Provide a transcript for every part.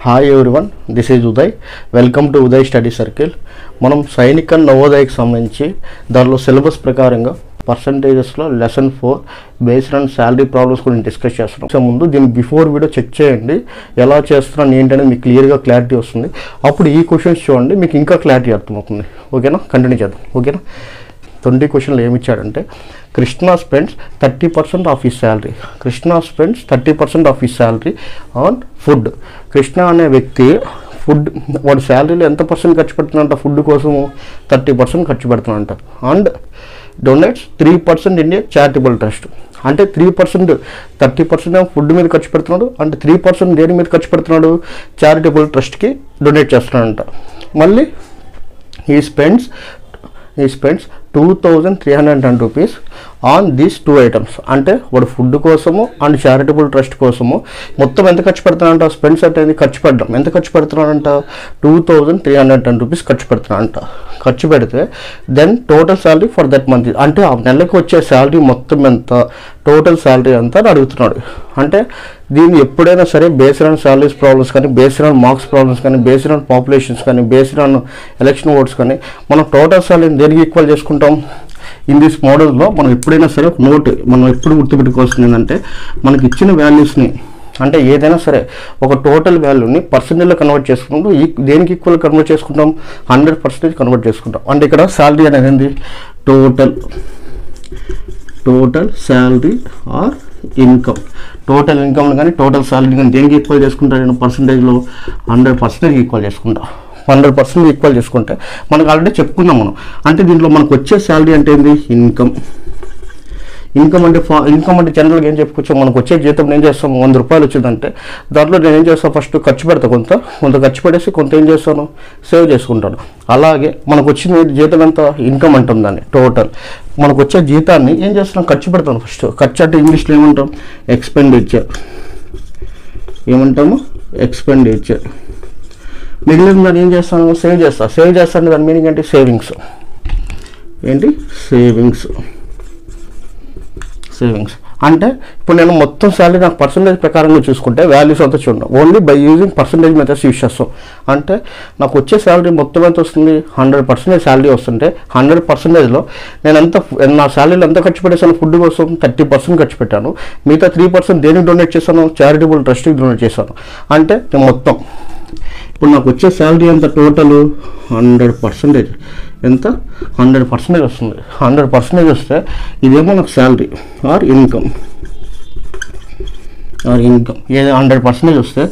Hi everyone, this is Uday. Welcome to Uday study circle. మనం Sainik and నవోదయకి సంబంధించి దానిలో సిలబస్ ప్రకారంగా పర్సంటేజెస్లో lesson 4 based on salary problems గురించి డిస్కస్ చేస్తున్నాం. సో ముందు దీని బిఫోర్ వీడియో చెక్ చేయండి, ఎలా చేస్తున్నాను ఏంటనేది మీకు క్లారిటీ వస్తుంది. అప్పుడు ఈ క్వశ్చన్స్ చూడండి, మీకు ఇంకా క్లారిటీ అర్థమవుతుంది. ఓకేనా, కంటిన్యూ చేద్దాం. ఓకేనా, 20 క్వశ్చన్లు ఏమి ఇచ్చాడంటే, Krishna spends 30% of his salary. Krishna spends 30% of his salary on food. Krishna అనే వ్యక్తి ఫుడ్, వాడి శాలరీలో ఎంత పర్సెంట్ ఖర్చు పెడుతున్నాడంట? ఫుడ్ కోసము 30% ఖర్చు పెడుతున్నాడంట. And donates 3% in a charitable trust. అంటే 3%, 30% ఫుడ్ మీద ఖర్చు పెడుతున్నాడు, అంటే 3% దేని మీద ఖర్చు పెడుతున్నాడు? చారిటబుల్ ట్రస్ట్కి డొనేట్ చేస్తున్నాడంట. మళ్ళీ he spends 2310 rupees on these 2 items. అంటే వాడు ఫుడ్ కోసము అండ్ చారిటబుల్ ట్రస్ట్ కోసము మొత్తం ఎంత ఖర్చు పెడుతున్నాడంట? స్పెండ్స్ అంటే ఖర్చు పెట్టడం. ఎంత ఖర్చు పెడుతున్నాడంట? 2310 రూపీస్ ఖర్చు పెడుతున్నాడంట. ఖర్చు పెడితే then total salary for that month, అంటే ఆ నెలకు వచ్చే శాలరీ మొత్తం ఎంత, టోటల్ శాలరీ ఎంత అని అడుగుతున్నాడు. అంటే దీన్ని ఎప్పుడైనా సరే బేస్డ్ ఆన్ శాలరీస్ ప్రాబ్లమ్స్ కానీ, బేస్డ్ ఆన్ మార్క్స్ ప్రాబ్లమ్స్ కానీ, బేస్డ్ ఆన్ పాపులేషన్స్ కానీ, బేస్డ్ ఆన్ ఎలక్షన్ ఓట్స్ కానీ, మనం టోటల్ శాలరీని దేనికి ఈక్వల్ చేసుకుంటాం? ఇన్ దిస్ మోడల్లో మనం ఎప్పుడైనా సరే నోట్ మనం ఎప్పుడు గుర్తుపెట్టుకోవాల్సింది ఏంటంటే, మనకి ఇచ్చిన వాల్యూస్ని, అంటే ఏదైనా సరే ఒక టోటల్ వాల్యూని పర్సెంటేజ్లో కన్వర్ట్ చేసుకుంటూ దేనికి ఈక్వల్ కన్వర్ట్ చేసుకుంటాం? 100% కన్వర్ట్ చేసుకుంటాం. అంటే ఇక్కడ శాలరీ అనేది ఏంది? Total salary or income. Total income కానీ టోటల్ శాలరీ కానీ దేనికి ఈక్వల్ చేసుకుంటా? నేను పర్సెంటేజ్లో 100% ఈక్వల్ చేసుకుంటా. 100% ఈక్వల్ చేసుకుంటే మనకు ఆల్రెడీ చెప్పుకున్నాం మనం. అంటే దీంట్లో మనకు వచ్చే శాలరీ అంటే ఏంది? ఇన్కమ్. ఇన్కమ్ అంటే జనరల్గా ఏం చెప్పుకోవచ్చు? మనకు వచ్చే జీతం ఏం చేస్తాం? 100 రూపాయలు వచ్చిందంటే దాంట్లో నేను ఏం చేస్తాను? ఫస్ట్ ఖర్చు పెడతా, కొంత ఖర్చు పెడేసి కొంత ఏం చేస్తాను? సేవ్ చేసుకుంటాను. అలాగే మనకు వచ్చిన జీతం ఎంత? ఇన్కమ్ అంటాం దాన్ని. టోటల్ మనకు వచ్చే జీతాన్ని ఏం చేస్తున్నాం? ఖర్చు పెడతాను. ఫస్ట్ ఖర్చు అంటే ఇంగ్లీష్లో ఏమంటాం? ఎక్స్పెండిచర్. ఏమంటాము? ఎక్స్పెండిచర్. మిగిలిన దాన్ని ఏం చేస్తాను? సేవ్ చేస్తాను. దాని మీనింగ్ ఏంటి? సేవింగ్స్. ఏంటి? సేవింగ్స్. అంటే ఇప్పుడు నేను మొత్తం శాలరీ నాకు పర్సంటేజ్ ప్రకారంగా చూసుకుంటే వాల్యూస్ అంతా చూడండి, only by using percentage methods use చేస్తాం. అంటే నాకు వచ్చే శాలరీ మొత్తం ఎంత వస్తుంది? 100% శాలరీ వస్తుంటే 100%లో నేను నా శాలరీలో ఎంత ఖర్చు పెట్టేసాను? ఫుడ్ కోసం 30% ఖర్చు పెట్టాను. మిగతా 3% దేనికి డొనేట్ చేశాను? చారిటబుల్ ట్రస్ట్కి డొనేట్ చేశాను. అంటే నేను మొత్తం ఇప్పుడు నాకు వచ్చే శాలరీ ఎంత? టోటల్ 100%. ఎంత? 100% వస్తుంది. 100% వస్తే ఇదేమో నాకు శాలరీ ఆర్ ఇన్కమ్. ఏదో 100% వస్తే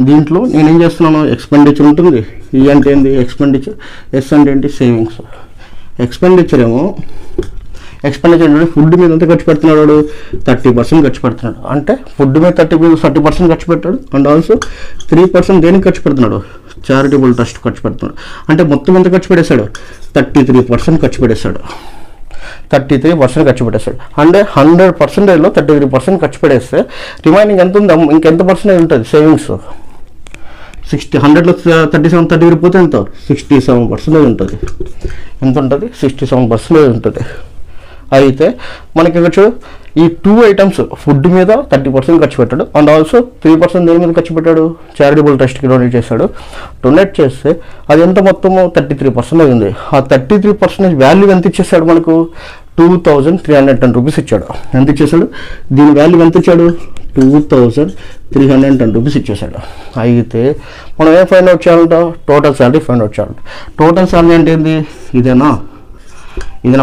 దీంట్లో నేనేం చేస్తున్నాను? ఎక్స్పెండిచర్ ఉంటుంది. ఈ అంటే ఏంటి? ఎక్స్పెండిచర్. ఎస్ అంటే ఏంటి? సేవింగ్స్. ఎక్స్పెండిచర్ అంటే ఫుడ్ మీద ఎంత ఖర్చు పెడుతున్నాడు? 30% ఖర్చు పెడుతున్నాడు. అంటే ఫుడ్ మీద 30% ఖర్చు పెట్టాడు. అండ్ ఆల్సో 3% దేనికి ఖర్చు పెడుతున్నాడు? చారిటబుల్ ట్రస్ట్ ఖర్చు పెడుతున్నాడు. అంటే మొత్తం ఎంత ఖర్చు పెట్టేశాడు? 33% ఖర్చు పెట్టేశాడు. 33% ఖర్చు పెట్టేశాడు. అంటే 100%లో 33% ఖర్చు పెడేస్తే రిమైనింగ్ ఎంత ఉంది? ఇంకెంత పర్సెంటేజ్ ఉంటుంది? సేవింగ్స్ 100లో 33 పోతే ఎంత? 67% ఉంటుంది. ఎంత ఉంటుంది? 67% ఉంటుంది. అయితే మనకి ఇక్కడ చూడు, ఈ 2 ఐటమ్స్ ఫుడ్ మీద 30% ఖర్చు పెట్టాడు. అండ్ ఆల్సో 3% దేని మీద ఖర్చు పెట్టాడు? చారిటబుల్ ట్రస్ట్కి డొనేట్ చేశాడు. డొనేట్ చేస్తే అది ఎంత మొత్తము? 33% ఉంది. ఆ 33% వాల్యూ ఎంత ఇచ్చేసాడు మనకు? 2310 రూపీస్ ఇచ్చాడు. ఎంత ఇచ్చేసాడు? దీని వాల్యూ ఎంత ఇచ్చాడు? 2310 రూపీస్ ఇచ్చేసాడు. అయితే మనం ఏం ఫైండ్ అవుట్ చేయాలంట? టోటల్ శాలరీ ఫైండ్ అవుట్ చేయాలంట. టోటల్ శాలరీ అంటే ఏంది? ఇదేనా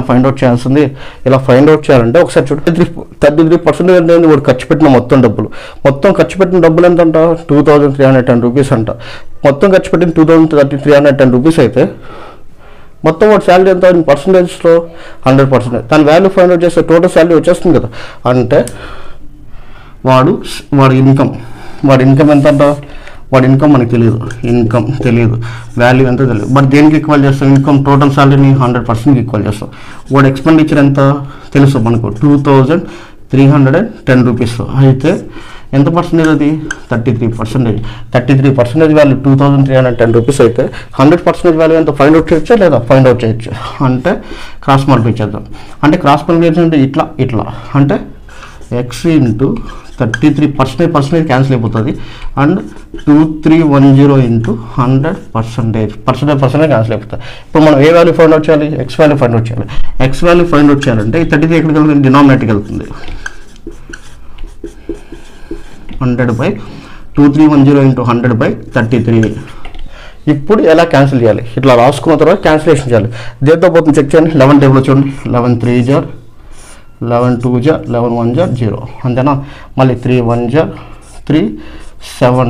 ఫైండ్ అవుట్ చేయాల్సింది. ఇలా ఫైండ్ అవుట్ చేయాలంటే ఒకసారి చూడు, 33% ఏంటి? వాడు ఖర్చు పెట్టిన మొత్తం డబ్బులు ఎంత అంట? 2310 రూపీస్ అంట. మొత్తం ఖర్చు పెట్టిన 2310 రూపీస్ అయితే మొత్తం వాడి శాలరీ ఎంత? పర్సంటేజ్లో 100%. దాని వాల్యూ ఫైండ్ అవుట్ చేస్తే టోటల్ శాలరీ వచ్చేస్తుంది కదా. అంటే వాడి ఇన్కమ్ ఎంత అంట? వాడి ఇన్కమ్ మనకు తెలియదు, వాల్యూ ఎంత తెలియదు. బట్ దేనికి ఈక్వల్ చేస్తాం? ఇన్కమ్ టోటల్ శాలరీని 100%కి ఈక్వల్ చేస్తాం. వాడి ఎక్స్పెండిచర్ ఎంత తెలుసు మనకు? 2310 రూపీస్. అయితే ఎంత పర్సెంటేజ్ అది? 33%. 33% వాల్యూ 2310 రూపీస్ అయితే 100% వాల్యూ ఎంత? ఫైండ్ అవుట్ చేయొచ్చా లేదా? ఫైండ్ అవుట్ చేయొచ్చు. అంటే క్రాస్ మల్టిప్లై చేద్దాం. అంటే క్రాస్ మల్టిప్లికేషన్ అంటే ఇట్లా అంటే ఎక్స్ ఇంటూ 33% క్యాన్సిల్ అయిపోతుంది అండ్ 2310 ఇంటూ 100% క్యాన్సిల్ అయిపోతుంది. ఇప్పుడు మనం ఏ వాల్యూ ఫైండ్ అవుట్ చేయాలి? ఎక్స్ వాల్యూ ఫైండ్ అవుట్ చేయాలి. ఎక్స్ వాల్యూ ఫైండ్ అవుట్ చేయాలంటే ఈ 33 ఎక్కడికి వెళ్తుంది? డినామినేటర్కి వెళ్తుంది. 100/2310 ఇంటూ 100/33. ఇప్పుడు ఎలా క్యాన్సిల్ చేయాలి? ఇట్లా రాసుకున్న తర్వాత క్యాన్సిలేషన్ చేయాలి. దేంతో పోతుంది చెక్ చేయండి. 11 టేబుల్ చూడండి. 11 3 jar, 11 2 jar, 11 1 jar 0 అంతేనా? మళ్ళీ 3 1 jar 3 7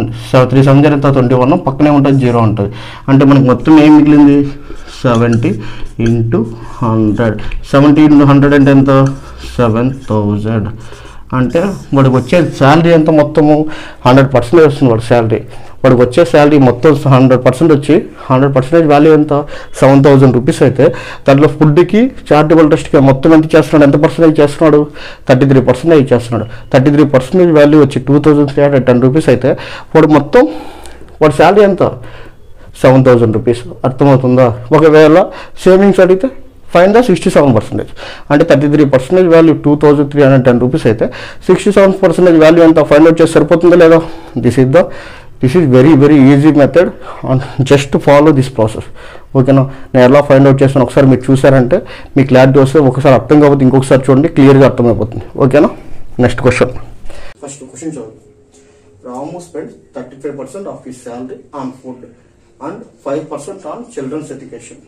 3 7 jar ఎంత? 21. పక్కనే ఉంటుంది 0 ఉంటుంది. అంటే మనకి మొత్తం ఏం మిగిలింది? 70 ఇంటూ 100. 70 ఇంటూ 100 అంటే ఎంత? 7000. అంటే వాడికి వచ్చే శాలరీ ఎంత? మొత్తము 100% వస్తుంది వాడి శాలరీ. వాడికి వచ్చే శాలరీ మొత్తం 100% వచ్చి 100% వాల్యూ ఎంత? 7000 రూపీస్ అయితే దాంట్లో ఫుడ్కి చారిటబుల్ ట్రస్ట్కి మొత్తం ఎంత చేస్తున్నాడు? ఎంత పర్సెంటేజ్ చేస్తున్నాడు? 33% చేస్తున్నాడు. 33% వాల్యూ వచ్చి 2310 రూపీస్ అయితే వాడు మొత్తం వాడి శాలరీ ఎంత? 7000 రూపీస్. అర్థమవుతుందా? ఒకవేళ సేవింగ్స్ అడిగితే ఫైన్ ద 67%. అంటే 33% వాల్యూ 2310 రూపీస్ అయితే 67% వాల్యూ ఎంత? ఫైండ్ అవుట్ చేసి సరిపోతుందా లేదా? This is very very easy method. Just follow this process. ఓకేనా? నేను ఎలా ఫైండ్ అవుట్ చేస్తాను ఒకసారి మీరు చూసారంటే మీ క్లారిటీ వస్తే, ఒకసారి అర్థం కాకపోతే ఇంకొకసారి చూడండి, క్లియర్గా అర్థమైపోతుంది. ఓకేనా? Next question. ఫస్ట్ క్వశ్చన్ చూడండి. Ramu spend 35% of his salary on food and 5% on children's education.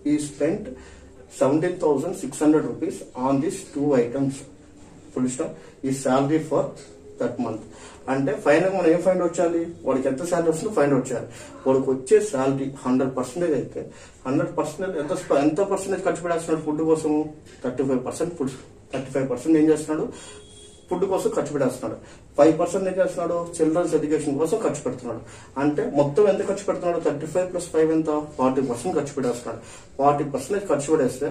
He spent 17,600 rupees on these 2 items. Full stop. His salary for that month. అంటే ఫైనల్ మనం ఏం ఫైండ్ అవుట్ చేయాలి? వాడికి ఎంత శాలరీ వస్తుందో find out చేయాలి. వాడికి వచ్చే శాలరీ 100% అయితే 100% ఎంత పర్సెంటేజ్ ఖర్చు పెడేస్తున్నాడు ఫుడ్ కోసము? 35% ఏం చేస్తున్నాడు? ఫుడ్ కోసం ఖర్చు పెట్టేస్తున్నాడు. 5% ఏం చేస్తున్నాడు? చిల్డ్రన్స్ ఎడ్యుకేషన్ కోసం ఖర్చు పెడుతున్నాడు. అంటే మొత్తం ఎంత ఖర్చు పెడుతున్నాడు? 35 + 5 ఎంత? 40% ఖర్చు పెట్టేస్తున్నాడు. 40% ఖర్చు పెడేస్తే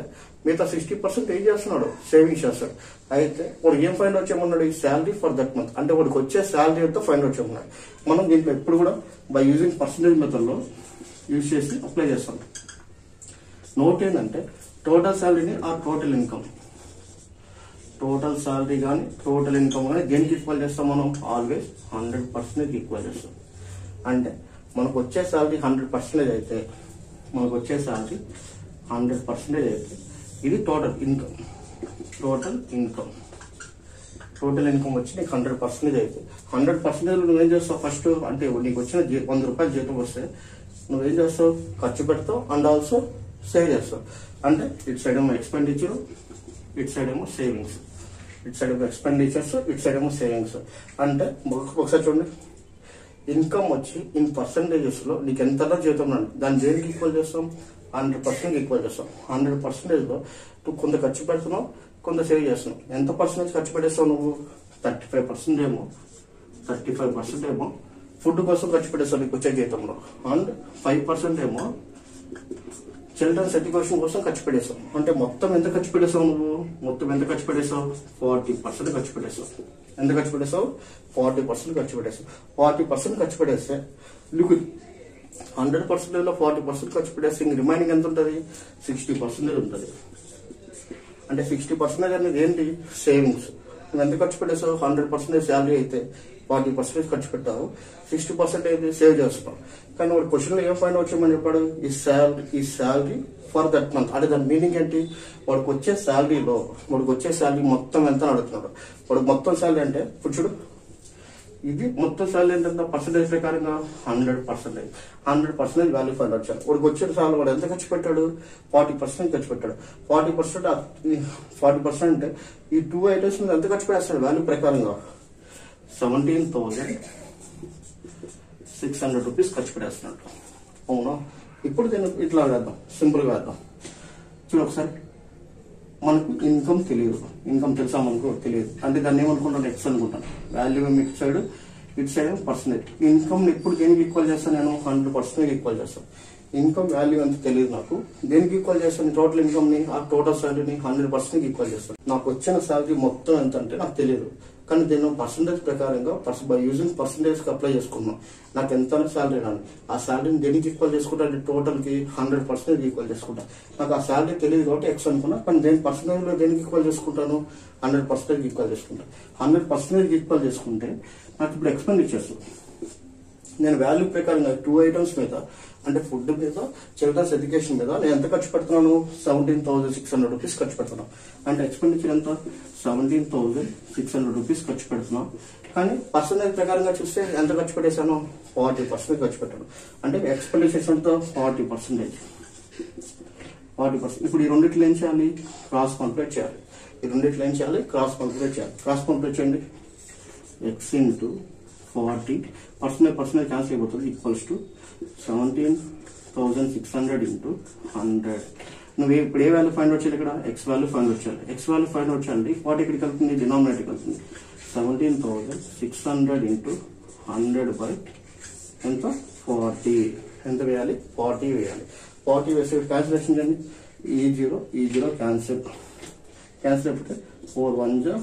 మిగతా 60% ఏం చేస్తున్నాడు? సేవింగ్స్ చేస్తాడు. అయితే వాడు ఏం ఫైండ్ అవుట్ చేయమన్నాడు? ఈ శాలరీ ఫర్ దట్ మంత్. అంటే వాడికి వచ్చే శాలరీ ఎంతో ఫైండ్ అవుట్ చేయమన్నాడు. మనం దీంట్లో ఎప్పుడు కూడా బై యూజింగ్ పర్సంటేజ్ మెథడ్లో యూజ్ చేసి అప్లై చేస్తాం. నోట్ ఏంటంటే టోటల్ శాలరీని ఆ టోటల్ ఇన్కమ్, టోటల్ శాలరీ కానీ టోటల్ ఇన్కమ్ కానీ దేనికి ఈక్వల్ చేస్తాం మనం? ఆల్వేస్ 100% ఈక్వల్ చేస్తాం. అంటే మనకు వచ్చే శాలరీ 100% అయితే, మనకు వచ్చే శాలరీ 100% అయితే ఇది టోటల్ ఇన్కమ్. టోటల్ ఇన్కమ్ వచ్చి నీకు 100% అయితే 100% నువ్వేం చేస్తావు? ఫస్ట్ అంటే నీకు వచ్చిన 100 రూపాయలు జీతం వస్తే నువ్వేం చేస్తావు? ఖర్చు పెడతావు అండ్ ఆల్సో సేవ్ చేస్తావు. అంటే ఇటు సైడ్ ఏమో ఎక్స్పెండిచర్, ఇటు సైడ్ ఏమో సేవింగ్స్. ఇటు సైడ్ ఏమో ఎక్స్పెండిచర్స్, ఇటు సైడ్ ఏమో సేవింగ్స్. అంటే ఒకసారి చూడండి, ఇన్కమ్ వచ్చి ఇన్ పర్సంటేజెస్లో నీకు ఎంత జీతం రండి దాన్ని దేనికి ఈక్వల్ చేస్తాం? 100% ఈక్వల్ చేస్తాం. 100%లో నువ్వు కొంత ఖర్చు పెడుతున్నావు, కొంత సేవ్ చేస్తున్నావు. ఎంత పర్సెంటేజ్ ఖర్చు పెట్టేస్తావు నువ్వు? 35% ఏమో ఫుడ్ కోసం ఖర్చు పెట్టేస్తావు నీకు వచ్చే జీతంలో, అండ్ 5% ఏమో చిల్డ్రన్స్ ఎడ్యుకేషన్ కోసం ఖర్చు పెట్టేస్తావు. అంటే మొత్తం ఎంత ఖర్చు పెట్టేస్తావు నువ్వు? మొత్తం ఎంత ఖర్చు పెట్టేస్తావు? 40% ఖర్చు పెట్టేస్తావు. ఎంత ఖర్చు పెట్టేస్తావు? 40% ఖర్చు పెట్టేస్తావు. 40% ఖర్చు పెడేస్తే నీకు 100%లో 40% ఖర్చు పెట్టేస్తే ఇంక రిమైనింగ్ ఎంత ఉంటుంది? 60% ఉంటుంది. అంటే 60% అనేది ఏంటి? సేవింగ్స్. నువ్వు ఎంత ఖర్చు పెట్టేస్తావు? 100% శాలరీ అయితే 40% ఖర్చు పెట్టావు, 60% అయితే సేవ్ చేస్తున్నావు. కానీ వాడు క్వశ్చన్లో ఏం ఫైండ్ అవుట్ చేయమని చెప్పాడు? ఈ శాలరీ ఫర్ దట్ మంత్. అంటే దాని మీనింగ్ ఏంటి? వాడికి వచ్చే శాలరీలో వాడికి వచ్చే శాలరీ మొత్తం ఎంత అడుగుతున్నాడు? వాడికి మొత్తం శాలరీ అంటే ఇప్పుడు చూడు, ఇది మొత్తం శాలరీ ఏంటంటే పర్సెంటేజ్ ప్రకారంగా 100% వాల్యూ ఫైండ్ అవుట్ చేయాలి. వాడికి వచ్చే శాలరీ వాడు ఎంత ఖర్చు పెట్టాడు? 40% ఖర్చు పెట్టాడు. 40% అంటే ఈ 2 ఐటమ్స్ ఎంత ఖర్చు పెట్టేస్తాడు వాల్యూ ప్రకారంగా? 17,600 రూపీస్ ఖర్చు పెట్టేస్తున్నాడు. అవునా? ఇప్పుడు దీన్ని ఇట్లా వేద్దాం, సింపుల్గా వేద్దాం. చూడు ఒకసారి, మనకు ఇన్కమ్ తెలియదు. ఇన్కమ్ తెలుసా? మనకు తెలియదు. అంటే దాన్ని ఏమనుకుంటాను? ఎక్స్ అనుకుంటాను. వాల్యూ ఇటు సైడ్, ఇటు సైడ్ పర్సెంటేజ్. ఇన్కమ్ ఇప్పుడు దేనికి ఈక్వల్ చేస్తాను? నేను 100% ఈక్వల్ చేస్తాను. ఇన్కమ్ వాల్యూ ఎంత తెలియదు నాకు. దేనికి ఈక్వల్ చేస్తాను? టోటల్ ఇన్కమ్ ని, ఆ టోటల్ శాలరీని 100% ఈక్వల్ చేస్తాను. నాకు వచ్చిన శాలరీ మొత్తం ఎంత అంటే నాకు తెలియదు. కానీ దీన్ని పర్సంటేజ్ ప్రకారంగా బై యూజింగ్ పర్సంటేజ్కి అప్లై చేసుకున్నాం. నాకు ఎంత శాలరీ రాను, ఆ శాలరీని దేనికి ఈక్వల్ చేసుకుంటా అంటే టోటల్కి 100% ఈక్వల్ చేసుకుంటా. నాకు ఆ శాలరీ తెలియదు కాబట్టి ఎక్స్ అనుకున్నా, కానీ దేని పర్సంటేజ్లో దేనికి ఈక్వల్ చేసుకుంటాను, 100% ఈక్వల్ చేసుకుంటాను. 100% ఈక్వల్ చేసుకుంటే నాకు ఇప్పుడు ఎక్స్పెండిచర్స్ నేను వాల్యూ ప్రకారంగా 2 ఐటమ్స్ మీద అంటే ఫుడ్ మీద చిల్డ్రన్స్ ఎడ్యుకేషన్ మీద నేను ఎంత ఖర్చు పెడుతున్నాను, 17,600 రూపీస్ ఖర్చు పెడుతున్నాను. అంటే ఎక్స్పెండిచర్ ఎంత, 17,600 రూపీస్ ఖర్చు పెడుతున్నాం. కానీ పర్సంటేజ్ ప్రకారంగా చూస్తే ఎంత ఖర్చు పెట్టేశాను, 40% ఖర్చు పెట్టాను. అంటే ఎక్స్పెండిచర్స్ ఎంత, 40%. ఇప్పుడు ఈ రెండిట్లో ఏం చేయాలి, క్రాస్ మల్టిప్లై చేయాలి. క్రాస్ మల్టిప్లై చేయండి. ఎక్స్ ఇంటూ 40 పర్సెంటేజ్ క్యాన్సిల్ అయిపోతుంది, ఈక్వల్స్ టు 17,600 ఇంటూ 100. నువ్వు ఇప్పుడు ఏ వాల్యూ ఫైండ్ అవుట్ చేయాలి, ఇక్కడ ఎక్స్ వాల్యూ ఫైండ్ అవుట్ చేయాలి. ఎక్స్ వాల్యూ ఫైండ్ అవుట్ చేయాలి. 40 ఇక్కడ కలుపుతుంది, డినామినేటర్ కలుపుతుంది. 17,600 ఇంటూ 100 బై ఎంత, 40. ఎంత వేయాలి, 40 వేయాలి. 40 వేసే క్యాన్సిలేషన్ చేయండి. ఈ జీరో క్యాన్సిల్ అయిపోతే 4 1 జా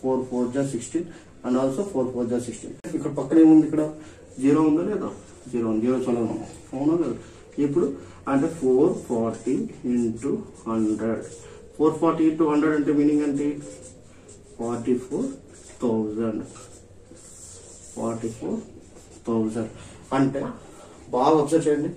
4 4 జా 16 అండ్ ఆల్సో 4 4 జా 16. ఇక్కడ పక్కన ఏముంది, ఇక్కడ 0 ఉందా లేదా, 0 చదవము, అవునా కదా. ఇప్పుడు అంటే 440 ఇంటూ 100. 440 ఇంటూ 100 అంటే మీనింగ్ ఏంటి, 44,000. అంటే బాగా అబ్జర్వ్ చేయండి.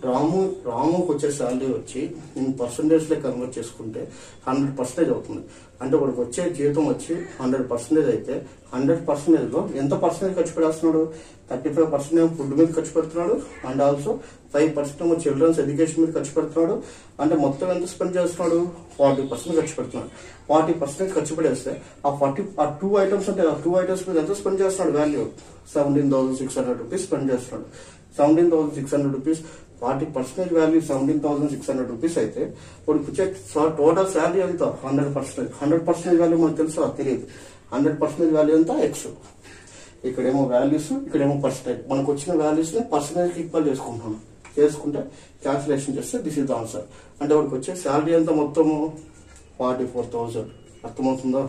రాముకి వచ్చే శాలరీ వచ్చి నేను పర్సంటేజ్లో కన్వర్ట్ చేసుకుంటే 100% అవుతుంది. అంటే వాడికి వచ్చే జీతం వచ్చి 100% అయితే 100%లో ఎంత పర్సెంటేజ్ ఖర్చు పెడుతున్నాడు, 35% ఫుడ్ మీద ఖర్చు పెడుతున్నాడు. అండ్ ఆల్సో 5% చిల్డ్రన్స్ ఎడ్యుకేషన్ మీద ఖర్చు పెడుతున్నాడు. అంటే మొత్తం ఎంత స్పెండ్ చేస్తున్నాడు, 40% ఖర్చు పెడుతున్నాడు. 40% ఖర్చు పెడేస్తే ఆ 2 ఐటమ్స్ అంటే ఆ 2 ఐటమ్స్ మీద ఎంత స్పెండ్ చేస్తున్నాడు, వాల్యూ 17,600 రూపీస్ స్పెండ్ చేస్తున్నాడు. 17,600 రూపీస్ 40% వాల్యూ 17,600 రూపీస్ అయితే ఇప్పుడు టోటల్ శాలరీ ఎంత, 100% వాల్యూ మనకు తెలుసా, తెలియదు. 100% వాల్యూ ఎంత, ఎక్స్. ఇక్కడేమో వాల్యూస్, ఇక్కడేమో పర్సెంటేజ్. మనకు వచ్చిన వాల్యూస్ ని పర్సెంటేజ్ ఈక్వల్ చేసుకుంటే క్యాల్కులేషన్ చేస్తే దిస్ ఇస్ ద ఆన్సర్. అంటే వాడికి వచ్చే శాలరీ ఎంత, మొత్తము 44,000. అర్థమవుతుందా.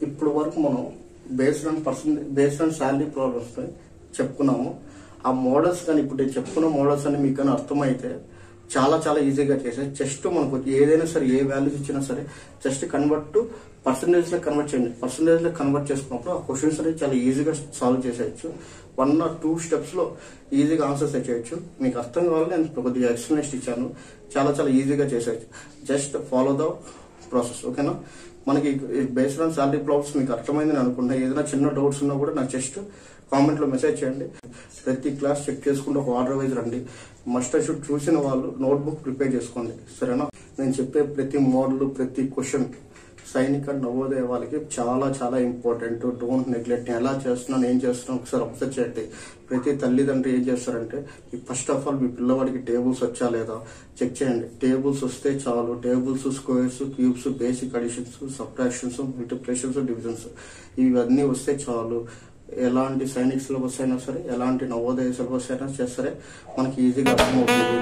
ఇప్పుడు వరకు మనం బేస్డ్ ఆన్ శాలరీ ప్రాబ్లమ్స్ పై చెప్పుకున్నాము. ఆ మోడల్స్ కానీ ఇప్పుడు నేను చెప్పుకున్న మోడల్స్ అని మీకు కానీ అర్థమైతే చాలా చాలా ఈజీగా చేసేది. జస్ట్ మనకు ఏదైనా సరే, ఏ వాల్యూస్ ఇచ్చినా సరే జస్ట్ కన్వర్ట్ టు పర్సంటేజ్లో కన్వర్ట్ చేయండి. పర్సంటేజ్లో కన్వర్ట్ చేసుకున్నప్పుడు ఆ క్వశ్చన్స్ అనేది చాలా ఈజీగా సాల్వ్ చేసేయచ్చు. 1 or 2 స్టెప్స్లో ఈజీగా ఆన్సర్స్ చేయొచ్చు. మీకు అర్థం కావాలి, నేను కొద్దిగా ఎక్స్ప్లెనేషన్ ఇచ్చాను. చాలా చాలా ఈజీగా చేసేయచ్చు. జస్ట్ ఫాలో ద ప్రాసెస్, ఓకేనా. మనకి బేస్డ్ ఆన్ శాలరీ ప్రాబ్లమ్స్ మీకు అర్థమైందని అనుకుంటా. ఏదైనా చిన్న డౌట్స్ ఉన్నా కూడా నాకు జస్ట్ కామెంట్లో మెసేజ్ చేయండి. ప్రతి క్లాస్ చెక్ చేసుకుంటే ఒక ఆర్డర్ వైజ్ రండి. మస్ట్ అండ్ షుడ్ చూసిన వాళ్ళు నోట్బుక్ ప్రిపేర్ చేసుకోండి, సరేనా. నేను చెప్పే ప్రతి మోడల్, ప్రతి క్వశ్చన్ సైనిక్ అండ్ నవోదయ వాళ్ళకి చాలా చాలా ఇంపార్టెంట్. Don't neglect. ఎలా చేస్తున్నాను, ఏం చేస్తున్నాను ఒకసారి అబ్జర్వ్ చేయండి. ప్రతి తల్లిదండ్రులు ఏం చేస్తారంటే, ఫస్ట్ ఆఫ్ ఆల్ మీ పిల్లవాడికి టేబుల్స్ వచ్చా లేదా చెక్ చేయండి. టేబుల్స్ వస్తే చాలు. Tables, squares, cubes, basic additions, subtractions, multiplications, divisions ఇవన్నీ వస్తే చాలు. ఎలాంటి సైనిక్ సిలబస్ అయినా సరే, ఎలాంటి నవోదయ సిలబస్ అయినా చేస్తే మనకి ఈజీగా అర్థమవుతుంది.